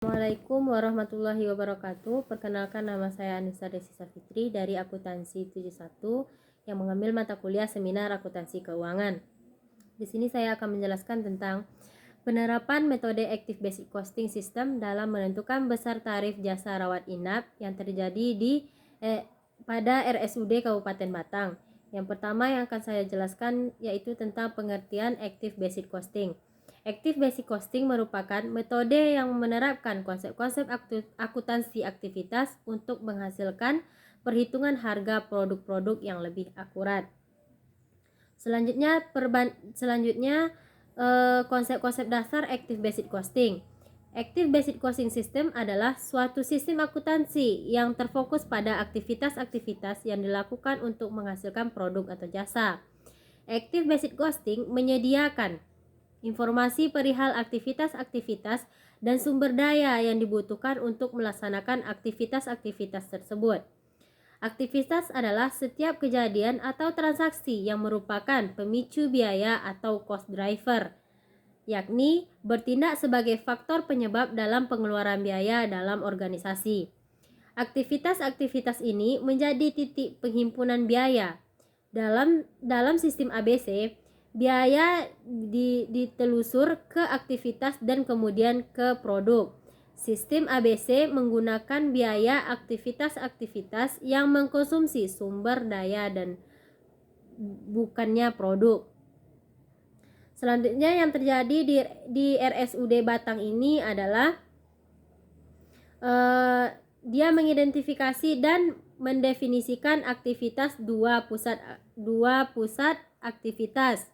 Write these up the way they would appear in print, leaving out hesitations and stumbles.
Assalamualaikum warahmatullahi wabarakatuh. Perkenalkan, nama saya Anissa Desi Safitri dari Akuntansi 71 yang mengambil mata kuliah Seminar Akuntansi Keuangan. Di sini saya akan menjelaskan tentang penerapan metode Active Basic Costing System dalam menentukan besar tarif jasa rawat inap yang terjadi pada RSUD Kabupaten Batang. Yang pertama yang akan saya jelaskan yaitu tentang pengertian Active Basic Costing. Active Basic Costing merupakan metode yang menerapkan konsep-konsep akuntansi aktivitas untuk menghasilkan perhitungan harga produk-produk yang lebih akurat. Selanjutnya konsep-konsep dasar Active Basic Costing. Active Basic Costing System adalah suatu sistem akuntansi yang terfokus pada aktivitas-aktivitas yang dilakukan untuk menghasilkan produk atau jasa. Active Basic Costing menyediakan informasi perihal aktivitas-aktivitas dan sumber daya yang dibutuhkan untuk melaksanakan aktivitas-aktivitas tersebut. Aktivitas adalah setiap kejadian atau transaksi yang merupakan pemicu biaya atau cost driver, yakni bertindak sebagai faktor penyebab dalam pengeluaran biaya dalam organisasi. Aktivitas-aktivitas ini menjadi titik penghimpunan biaya. Dalam sistem ABC, biaya ditelusur ke aktivitas dan kemudian ke produk. Sistem ABC menggunakan biaya aktivitas-aktivitas yang mengkonsumsi sumber daya dan bukannya produk. Selanjutnya yang terjadi di RSUD Batang ini adalah dia mengidentifikasi dan mendefinisikan aktivitas dua pusat aktivitas.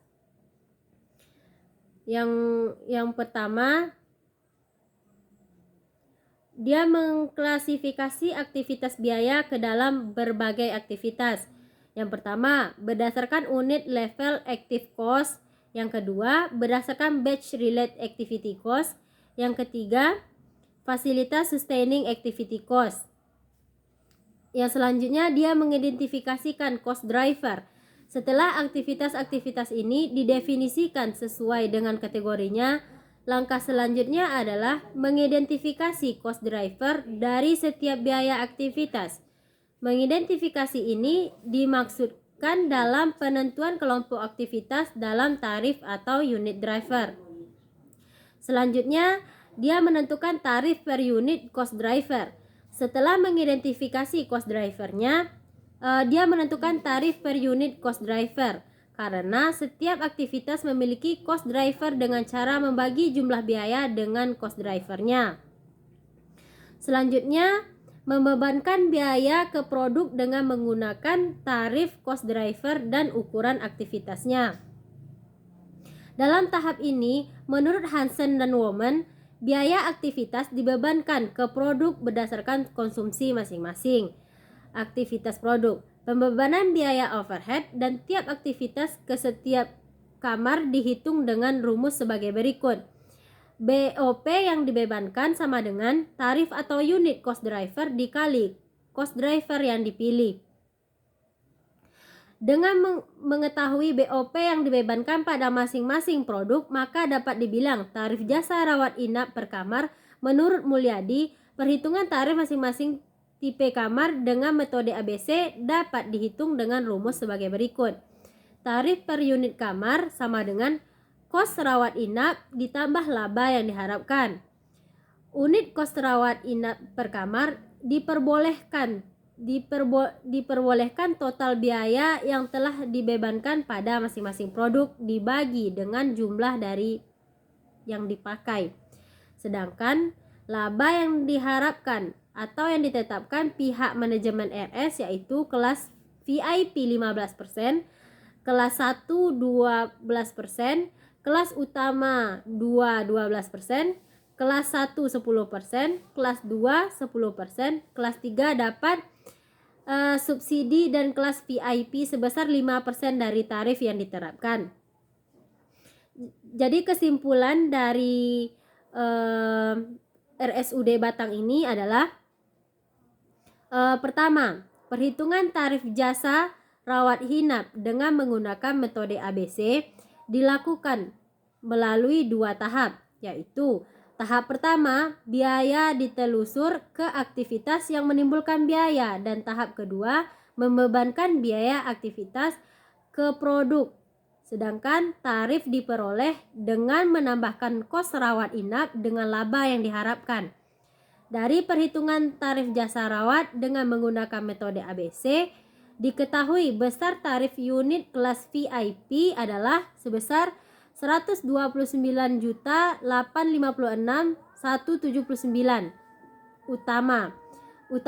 Yang pertama, dia mengklasifikasi aktivitas biaya ke dalam berbagai aktivitas. Yang pertama, berdasarkan unit level active cost. Yang kedua, berdasarkan batch related activity cost. Yang ketiga, fasilitas sustaining activity cost. Yang selanjutnya, dia mengidentifikasikan cost driver. Setelah aktivitas-aktivitas ini didefinisikan sesuai dengan kategorinya, langkah selanjutnya adalah mengidentifikasi cost driver dari setiap biaya aktivitas. Mengidentifikasi ini dimaksudkan dalam penentuan kelompok aktivitas dalam tarif atau unit driver. Selanjutnya, dia menentukan tarif per unit cost driver. Setelah mengidentifikasi cost drivernya, dia menentukan tarif per unit cost driver karena setiap aktivitas memiliki cost driver dengan cara membagi jumlah biaya dengan cost drivernya. Selanjutnya, membebankan biaya ke produk dengan menggunakan tarif cost driver dan ukuran aktivitasnya. Dalam tahap ini, menurut Hansen dan Women, biaya aktivitas dibebankan ke produk berdasarkan konsumsi masing-masing aktivitas produk. Pembebanan biaya overhead dan tiap aktivitas ke setiap kamar dihitung dengan rumus sebagai berikut. BOP yang dibebankan sama dengan tarif atau unit cost driver dikali cost driver yang dipilih. Dengan mengetahui BOP yang dibebankan pada masing-masing produk, maka dapat dibilang tarif jasa rawat inap per kamar menurut Mulyadi, perhitungan tarif masing-masing tipe kamar dengan metode ABC dapat dihitung dengan rumus sebagai berikut. Tarif per unit kamar sama dengan kos rawat inap ditambah laba yang diharapkan. Unit kos rawat inap per kamar diperbolehkan total biaya yang telah dibebankan pada masing-masing produk dibagi dengan jumlah dari yang dipakai. Sedangkan laba yang diharapkan atau yang ditetapkan pihak manajemen RS yaitu kelas VIP 15%, kelas 1 12%, kelas utama 12%, kelas 1 10%, kelas 2 10%, kelas 3 dapat subsidi dan kelas VIP sebesar 5% dari tarif yang diterapkan. Jadi kesimpulan dari RSUD Batang ini adalah pertama, perhitungan tarif jasa rawat inap dengan menggunakan metode ABC dilakukan melalui dua tahap, yaitu Tahap pertama, biaya ditelusur ke aktivitas yang menimbulkan biaya, dan tahap kedua, membebankan biaya aktivitas ke produk. Sedangkan tarif diperoleh dengan menambahkan kos rawat inap dengan laba yang diharapkan. Dari perhitungan tarif jasa rawat dengan menggunakan metode ABC, diketahui besar tarif unit kelas VIP adalah sebesar 129.856.179. Utama 1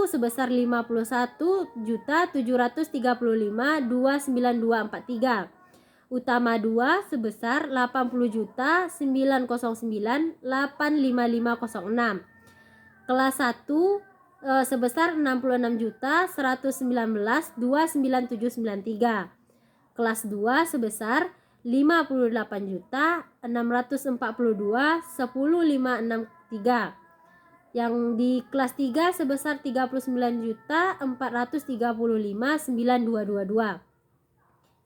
sebesar 51.735.29243. Utama 2 sebesar 80.909.85506. Kelas 1 sebesar 66.119.29793. Kelas 2 sebesar 58.642.10563. Yang di kelas 3 sebesar 39.435.9222.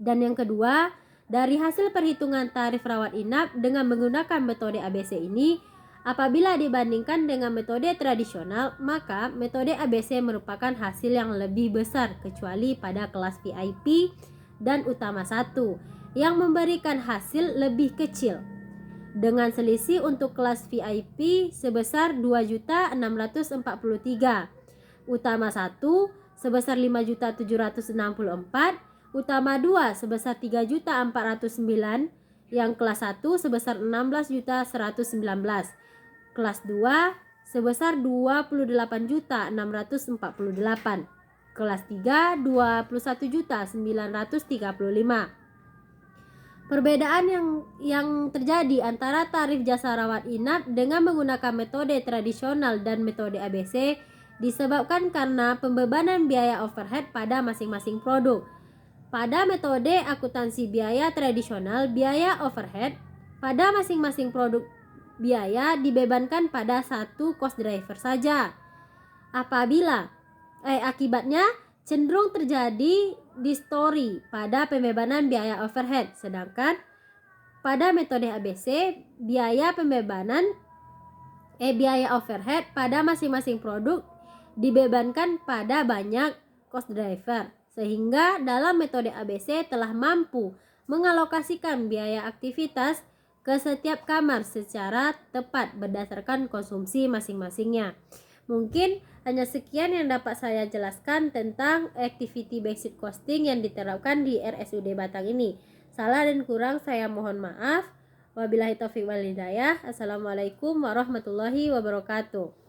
Dan yang kedua, dari hasil perhitungan tarif rawat inap dengan menggunakan metode ABC ini, apabila dibandingkan dengan metode tradisional, maka metode ABC merupakan hasil yang lebih besar kecuali pada kelas VIP dan utama 1 yang memberikan hasil lebih kecil, dengan selisih untuk kelas VIP sebesar 2.643, utama 1 sebesar 5.764, utama 2 sebesar 3.409, yang kelas 1 sebesar 16.119, kelas 2 sebesar 28.648, kelas 3 21.935. Perbedaan yang terjadi antara tarif jasa rawat inap dengan menggunakan metode tradisional dan metode ABC disebabkan karena pembebanan biaya overhead pada masing-masing produk. Pada metode akuntansi biaya tradisional, biaya overhead pada masing-masing produk biaya dibebankan pada satu cost driver saja. Akibatnya cenderung terjadi distori pada pembebanan biaya overhead, sedangkan pada metode ABC biaya overhead pada masing-masing produk dibebankan pada banyak cost driver, sehingga dalam metode ABC telah mampu mengalokasikan biaya aktivitas ke setiap kamar secara tepat berdasarkan konsumsi masing-masingnya. Mungkin hanya sekian yang dapat saya jelaskan tentang activity based costing yang diterapkan di RSUD Batang ini. Salah dan kurang saya mohon maaf. Wabillahi taufiq wal hidayah. Assalamualaikum warahmatullahi wabarakatuh.